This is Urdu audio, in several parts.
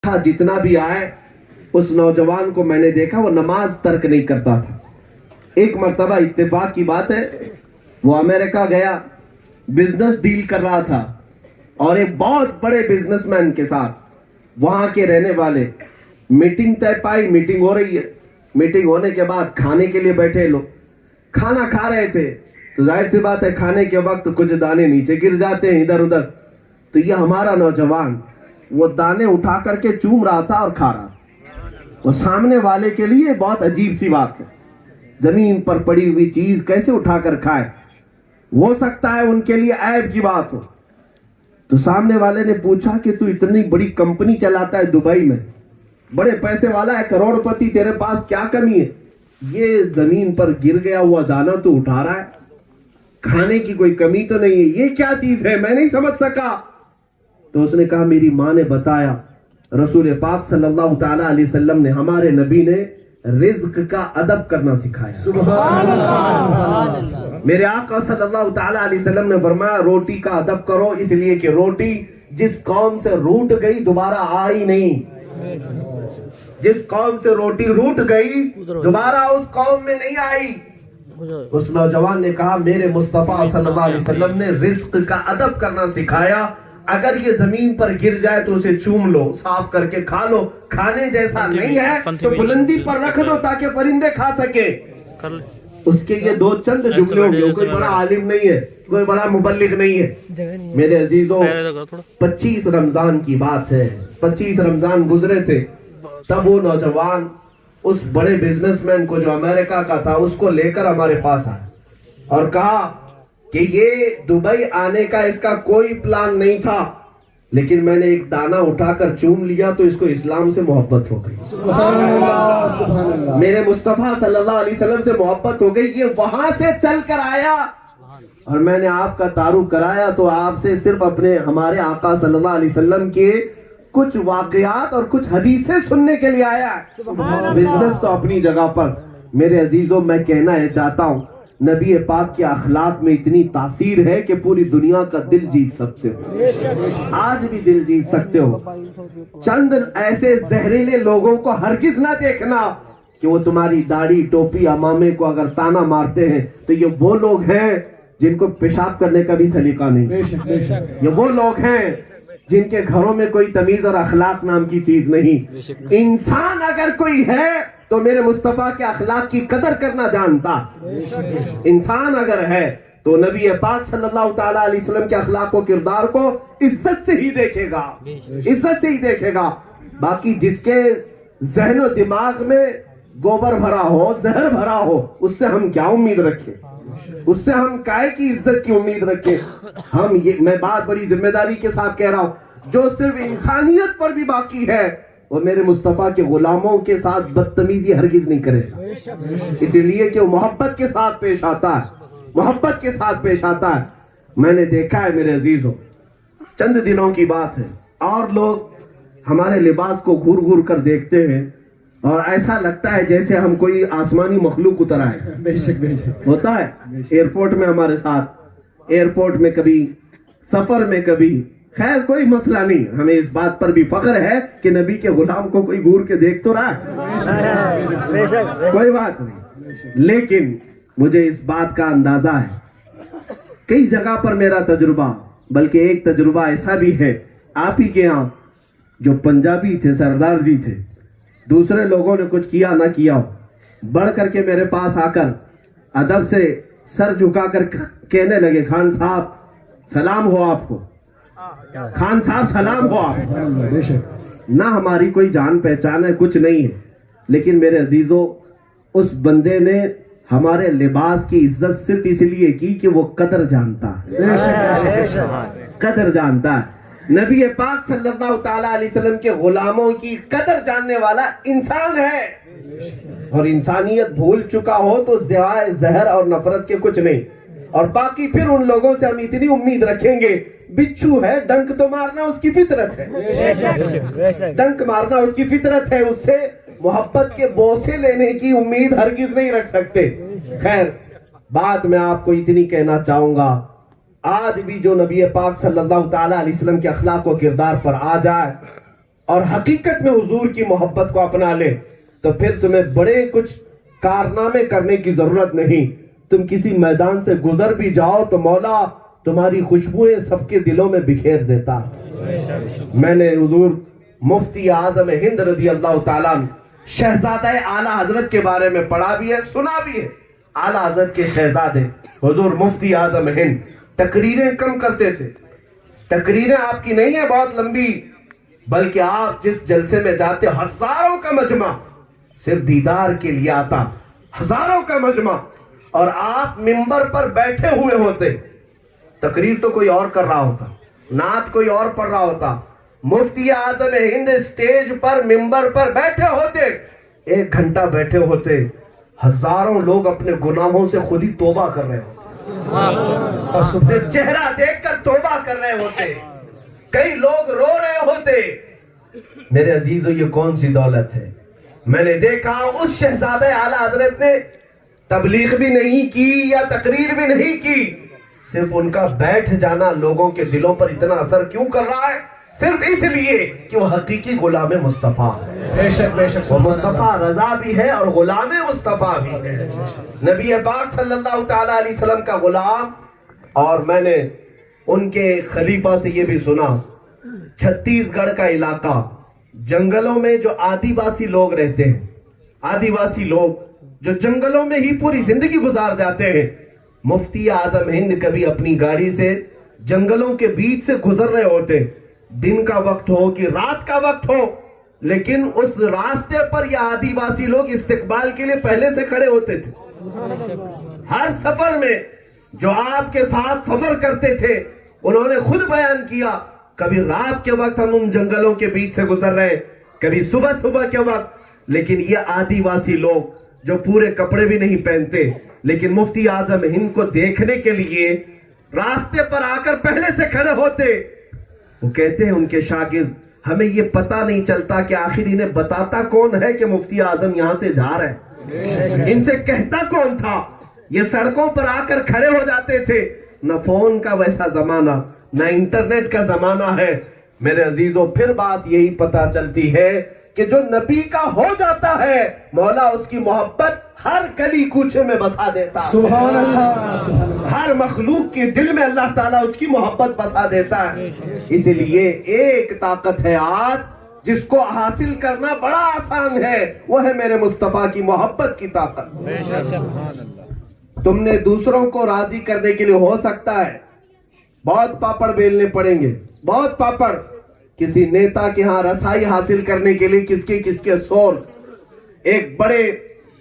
تھا جتنا بھی آئے اس نوجوان کو میں نے دیکھا وہ نماز ترک نہیں کرتا تھا. ایک مرتبہ اتفاق کی بات ہے وہ امریکہ گیا, بزنس ڈیل کر رہا تھا اور ایک بہت بڑے بزنس مین کے ساتھ وہاں کے رہنے والے میٹنگ طے پائی. میٹنگ ہو رہی ہے, میٹنگ ہونے کے بعد کھانے کے لیے بیٹھے لوگ کھانا کھا رہے تھے تو ظاہر سی بات ہے کھانے کے وقت کچھ دانے نیچے گر جاتے ہیں ادھر ادھر. تو یہ ہمارا نوجوان وہ دانے اٹھا کر کے چوم رہا تھا اور کھا رہا. وہ سامنے والے کے لیے بہت عجیب سی بات ہے, زمین پر پڑی ہوئی چیز کیسے اٹھا کر کھائے, ہو سکتا ہے ان کے لیے عیب کی بات ہو. تو سامنے والے نے پوچھا کہ تو اتنی بڑی کمپنی چلاتا ہے دبئی میں, بڑے پیسے والا ہے, کروڑ پتی, تیرے پاس کیا کمی ہے؟ یہ زمین پر گر گیا ہوا دانا تو اٹھا رہا ہے, کھانے کی کوئی کمی تو نہیں ہے, یہ کیا چیز ہے؟ میں نہیں سمجھ سکا. تو اس نے کہا میری ماں نے بتایا, رسول پاک صلی اللہ تعالی علیہ وسلم نے, ہمارے نبی نے رزق کا ادب کرنا سکھایا. سبحان اللہ. میرے آقا صلی اللہ تعالی علیہ وسلم نے فرمایا روٹی کا ادب کرو, اس لیے کہ روٹی جس قوم سے روٹ گئی دوبارہ آئی نہیں. جس قوم سے روٹی روٹ گئی دوبارہ اس قوم میں نہیں آئی. اس نوجوان نے کہا میرے مصطفیٰ صلی اللہ علیہ وسلم نے رزق کا ادب کرنا سکھایا, اگر یہ زمین پر گر جائے تو اسے چوم لو, صاف کر کے کھا لو, کھانے جیسا نہیں ہے تو بلندی پر رکھ دو تاکہ پرندے کھا سکے. اس کے یہ دو چند جملے ہوں گے, کوئی بڑا عالم نہیں ہے, کوئی بڑا مبلغ نہیں ہے. میرے عزیزوں 25 رمضان کی بات ہے, 25 رمضان گزرے تھے, تب وہ نوجوان اس بڑے بزنس مین کو جو امریکہ کا تھا اس کو لے کر ہمارے پاس آیا اور کہا کہ یہ دبئی آنے کا اس کا کوئی پلان نہیں تھا, لیکن میں نے ایک دانہ اٹھا کر چوم لیا تو اس کو اسلام سے محبت ہو گئی. سبحان اللہ, سبحان اللہ. میرے مصطفیٰ صلی اللہ علیہ وسلم سے محبت ہو گئی. یہ وہاں سے چل کر آیا اور میں نے آپ کا تعارف کرایا تو آپ سے صرف اپنے ہمارے آقا صلی اللہ علیہ وسلم کے کچھ واقعات اور کچھ حدیثیں سننے کے لیے آیا. بزنس تو اپنی جگہ پر. میرے عزیزوں میں کہنا ہے چاہتا ہوں نبی پاک کے اخلاق میں اتنی تاثیر ہے کہ پوری دنیا کا دل جیت سکتے ہو, آج بھی دل جیت سکتے ہو. چند ایسے زہریلے لوگوں کو ہرگز نہ دیکھنا کہ وہ تمہاری داڑھی ٹوپی امامے کو اگر تانا مارتے ہیں تو یہ وہ لوگ ہیں جن کو پیشاب کرنے کا بھی سلیقہ نہیں. یہ وہ لوگ ہیں جن کے گھروں میں کوئی تمیز اور اخلاق نام کی چیز نہیں. انسان اگر کوئی ہے تو میرے مصطفیٰ کے اخلاق کی قدر کرنا جانتا. انسان اگر ہے تو نبی پاک صلی اللہ تعالی علیہ وسلم کے اخلاق و کردار کو عزت سے ہی دیکھے گا, عزت سے ہی دیکھے گا. باقی جس کے ذہن و دماغ میں گوبر بھرا ہو, زہر بھرا ہو, اس سے ہم کیا امید رکھیں, اس سے ہم کائے کی عزت کی امید رکھیں. ہم یہ میں بات بڑی ذمہ داری کے ساتھ کہہ رہا ہوں, جو صرف انسانیت پر بھی باقی ہے وہ میرے مصطفیٰ کے غلاموں کے ساتھ بدتمیزی ہرگز نہیں کرے, اسی لیے کہ وہ محبت کے ساتھ پیش آتا ہے, محبت کے ساتھ پیش آتا ہے. میں نے دیکھا ہے میرے عزیزوں, چند دنوں کی بات ہے, اور لوگ ہمارے لباس کو گھور گھور کر دیکھتے ہیں اور ایسا لگتا ہے جیسے ہم کوئی آسمانی مخلوق اتر آئے. بے شک ہوتا ہے ایئرپورٹ میں ہمارے ساتھ, ایئرپورٹ میں کبھی, سفر میں کبھی. خیر کوئی مسئلہ نہیں, ہمیں اس بات پر بھی فخر ہے کہ نبی کے غلام کو کوئی گور کے دیکھ تو رہا ہے, کوئی بات نہیں. لیکن مجھے اس بات کا اندازہ ہے, کئی جگہ پر میرا تجربہ, بلکہ ایک تجربہ ایسا بھی ہے آپ ہی کے یہاں, جو پنجابی تھے, سردار جی تھے, دوسرے لوگوں نے کچھ کیا نہ کیا, بڑھ کر کے میرے پاس آ کر ادب سے سر جھکا کر کہنے لگے خان صاحب سلام ہو آپ کو, خان صاحب سلام ہو آپ. نہ ہماری کوئی جان پہچان ہے, کچھ نہیں ہے, لیکن میرے عزیزوں اس بندے نے ہمارے لباس کی عزت صرف اس لیے کی کہ وہ قدر جانتا ہے, قدر جانتا ہے. نبی پاک صلی اللہ تعالی علیہ وسلم کے غلاموں کی قدر جاننے والا انسان ہے, اور انسانیت بھول چکا ہو تو سوائے زہر اور نفرت کے کچھ نہیں. اور باقی پھر ان لوگوں سے ہم اتنی امید رکھیں گے, بچھو ہے ڈنک تو مارنا اس کی فطرت ہے, ڈنک مارنا اس کی فطرت ہے, اس سے محبت کے بوسے لینے کی امید ہرگز نہیں رکھ سکتے. خیر بات میں آپ کو اتنی کہنا چاہوں گا, آج بھی جو نبی پاک صلی اللہ تعالی علیہ وسلم کے اخلاق و کردار پر آ جائے اور حقیقت میں حضور کی محبت کو اپنا لے تو پھر تمہیں بڑے کچھ کارنامے کرنے کی ضرورت نہیں. تم کسی میدان سے گزر بھی جاؤ تو مولا تمہاری خوشبوئیں سب کے دلوں میں بکھیر دیتا. میں نے حضور مفتی اعظم ہند رضی اللہ تعالیٰ شہزادہ اعلیٰ حضرت کے بارے میں پڑھا بھی ہے، سنا بھی ہے. اعلیٰ حضرت کے شہزادے حضور مفتی اعظم ہند تقریریں کم کرتے تھے. تقریریں آپ کی نہیں ہے بہت لمبی، بلکہ آپ جس جلسے میں جاتے ہزاروں کا مجمع صرف دیدار کے لیے آتا، ہزاروں کا مجمع، اور آپ منبر پر بیٹھے ہوئے ہوتے. تقریر تو کوئی اور کر رہا ہوتا، نعت کوئی اور پڑھ رہا ہوتا، مفتی اعظم ہند سٹیج پر منبر پر بیٹھے ہوتے، 1 گھنٹہ بیٹھے ہوتے، ہزاروں لوگ اپنے گناہوں سے خود ہی توبہ کر رہے ہوتے، اور صرف چہرہ دیکھ کر توبہ کر رہے ہوتے. کئی لوگ رو رہے ہوتے. میرے عزیزو یہ کون سی دولت ہے؟ میں نے دیکھا اس شہزادہ اعلیٰ حضرت نے تبلیغ بھی نہیں کی یا تقریر بھی نہیں کی، صرف ان کا بیٹھ جانا لوگوں کے دلوں پر اتنا اثر کیوں کر رہا ہے؟ صرف اس لیے کہ وہ حقیقی غلام مصطفیٰ ہے. بے شک بے شک، وہ مصطفیٰ رضا بھی ہے اور غلام مصطفیٰ بھی ہے، نبی پاک صلی اللہ تعالیٰ علیہ وسلم کا غلام. اور میں نے ان کے خلیفہ سے یہ بھی سنا، چھتیس گڑھ کا علاقہ، جنگلوں میں جو آدی واسی لوگ رہتے ہیں، آدی واسی لوگ جو جنگلوں میں ہی پوری زندگی گزار جاتے ہیں، مفتی اعظم ہند کبھی اپنی گاڑی سے جنگلوں کے بیچ سے گزر رہے ہوتے، دن کا وقت ہو کہ رات کا وقت ہو، لیکن اس راستے پر یہ آدی واسی لوگ استقبال کے لیے پہلے سے کھڑے ہوتے تھے. ہر سفر میں جو آپ کے ساتھ سفر کرتے تھے انہوں نے خود بیان کیا، کبھی رات کے وقت ہم ان جنگلوں کے بیچ سے گزر رہے ہیں، کبھی صبح کے وقت، لیکن یہ آدی واسی لوگ جو پورے کپڑے بھی نہیں پہنتے لیکن مفتی اعظم ہند کو دیکھنے کے لیے راستے پر آ کر پہلے سے کھڑے ہوتے. وہ کہتے ہیں ان کے شاگرد ہمیں یہ پتہ نہیں چلتا کہ آخر انہیں بتاتا کون ہے کہ مفتی اعظم یہاں سے جا رہے ہیں، ان سے کہتا کون تھا؟ یہ سڑکوں پر آ کر کھڑے ہو جاتے تھے. نہ فون کا ویسا زمانہ، نہ انٹرنیٹ کا زمانہ ہے. میرے عزیزوں پھر بات یہی پتہ چلتی ہے کہ جو نبی کا ہو جاتا ہے مولا اس کی محبت ہر گلی کوچے میں بسا دیتا ہے. سبحان اللہ، ہر مخلوق کے دل میں اللہ تعالیٰ اس کی محبت بسا دیتا ہے. اسی لیے ایک طاقت ہے آج جس کو حاصل کرنا بڑا آسان ہے، وہ ہے میرے مصطفیٰ کی محبت کی طاقت. تم نے دوسروں کو راضی کرنے کے لیے ہو سکتا ہے بہت پاپڑ بیلنے پڑیں گے، بہت پاپڑ. کسی نیتا کے ہاں رسائی حاصل کرنے کے لیے کس کے سورس، ایک بڑے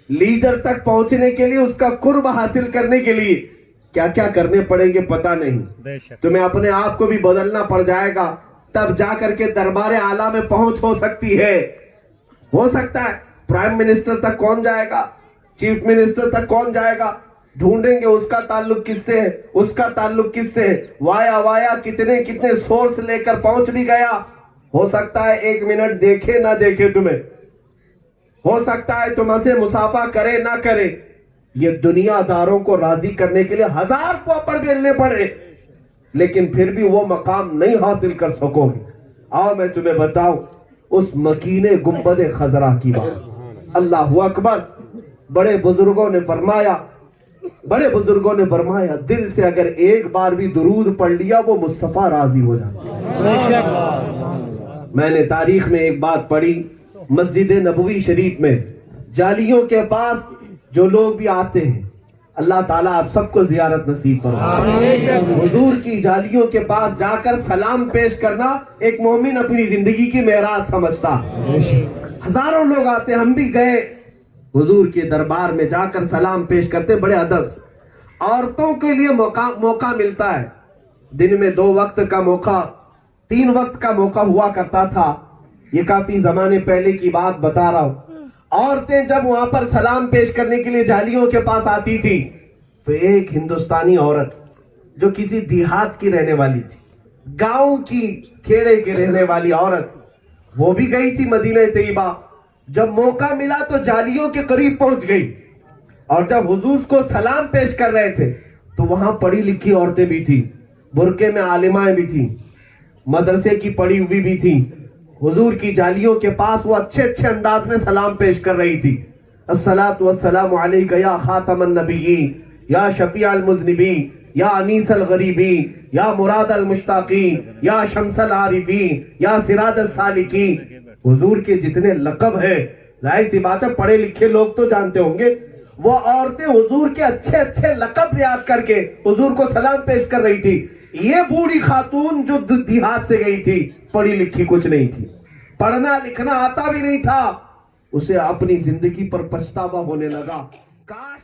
لیڈر تک پہنچنے کے لیے، اس کا قرب حاصل کرنے کے لیے کیا کیا کرنے پڑیں گے پتہ نہیں. تمہیں اپنے آپ کو بھی بدلنا پڑ جائے گا، تب جا کر کے دربار اعلیٰ میں پہنچ ہو سکتی ہے. ہو سکتا ہے پرائم منسٹر تک کون جائے گا، چیف منسٹر تک کون جائے گا، ڈھونڈیں گے اس کا تعلق کس سے ہے، اس کا تعلق کس سے ہے، وایا کتنے سورس لے کر پہنچ بھی گیا. ہو سکتا ہے 1 منٹ دیکھے نہ دیکھے تمہیں، ہو سکتا ہے تم سے مسافہ کرے نہ کرے. یہ دنیا داروں کو راضی کرنے کے لیے 1000 پاپڑ بیلنے پڑے لیکن پھر بھی وہ مقام نہیں حاصل کر سکو گے. آؤ میں تمہیں بتاؤں اس مکین گنبد خضرا کی بات. اللہ اکبر. بڑے بزرگوں نے فرمایا دل سے اگر ایک بار بھی درود پڑھ لیا وہ مصطفیٰ راضی ہو جاتا. میں نے تاریخ میں ایک بات پڑھی، مسجد نبوی شریف میں جالیوں کے پاس جو لوگ بھی آتے ہیں، اللہ تعالیٰ آپ سب کو زیارت نصیب فرمائے. حضور کی جالیوں کے پاس جا کر سلام پیش کرنا ایک مومن اپنی زندگی کی معراج سمجھتا. ہزاروں لوگ آتے، ہم بھی گئے حضور کے دربار میں جا کر سلام پیش کرتے بڑے ادب سے. عورتوں کے لیے موقع ملتا ہے، دن میں 2 وقت کا موقع، 3 وقت کا موقع ہوا کرتا تھا. یہ کافی زمانے پہلے کی بات بتا رہا ہوں. عورتیں جب وہاں پر سلام پیش کرنے کے لیے جالیوں کے پاس آتی تھی تو ایک ہندوستانی عورت جو کسی دیہات کی رہنے والی تھی، گاؤں کی کھیڑے کی رہنے والی عورت، وہ بھی گئی تھی مدینہ طیبہ. جب موقع ملا تو جالیوں کے قریب پہنچ گئی، اور جب حضور کو سلام پیش کر رہے تھے تو وہاں پڑھی لکھی عورتیں بھی تھیں، برقعے میں عالمائیں بھی تھیں، مدرسے کی پڑھی ہوئی بھی تھیں. حضور کی جالیوں کے پاس وہ اچھے اچھے انداز میں سلام پیش کر رہی تھی. الصلاۃ والسلام علیک یا خاتم النبیین یا شفیع المذنبین یا انیس الغریبین یا مراد المشتاقین یا شمس العارفین یا سراج السالکین. حضور کے جتنے لقب ہیں ظاہر سی بات ہے پڑھے لکھے لوگ تو جانتے ہوں گے. وہ عورتیں حضور کے اچھے اچھے لقب یاد کر کے حضور کو سلام پیش کر رہی تھی. یہ بوڑھی خاتون جو دیہات سے گئی تھی پڑھی لکھی کچھ نہیں تھی, پڑھنا لکھنا آتا بھی نہیں تھا, اسے اپنی زندگی پر پچھتاوا ہونے لگا. کاش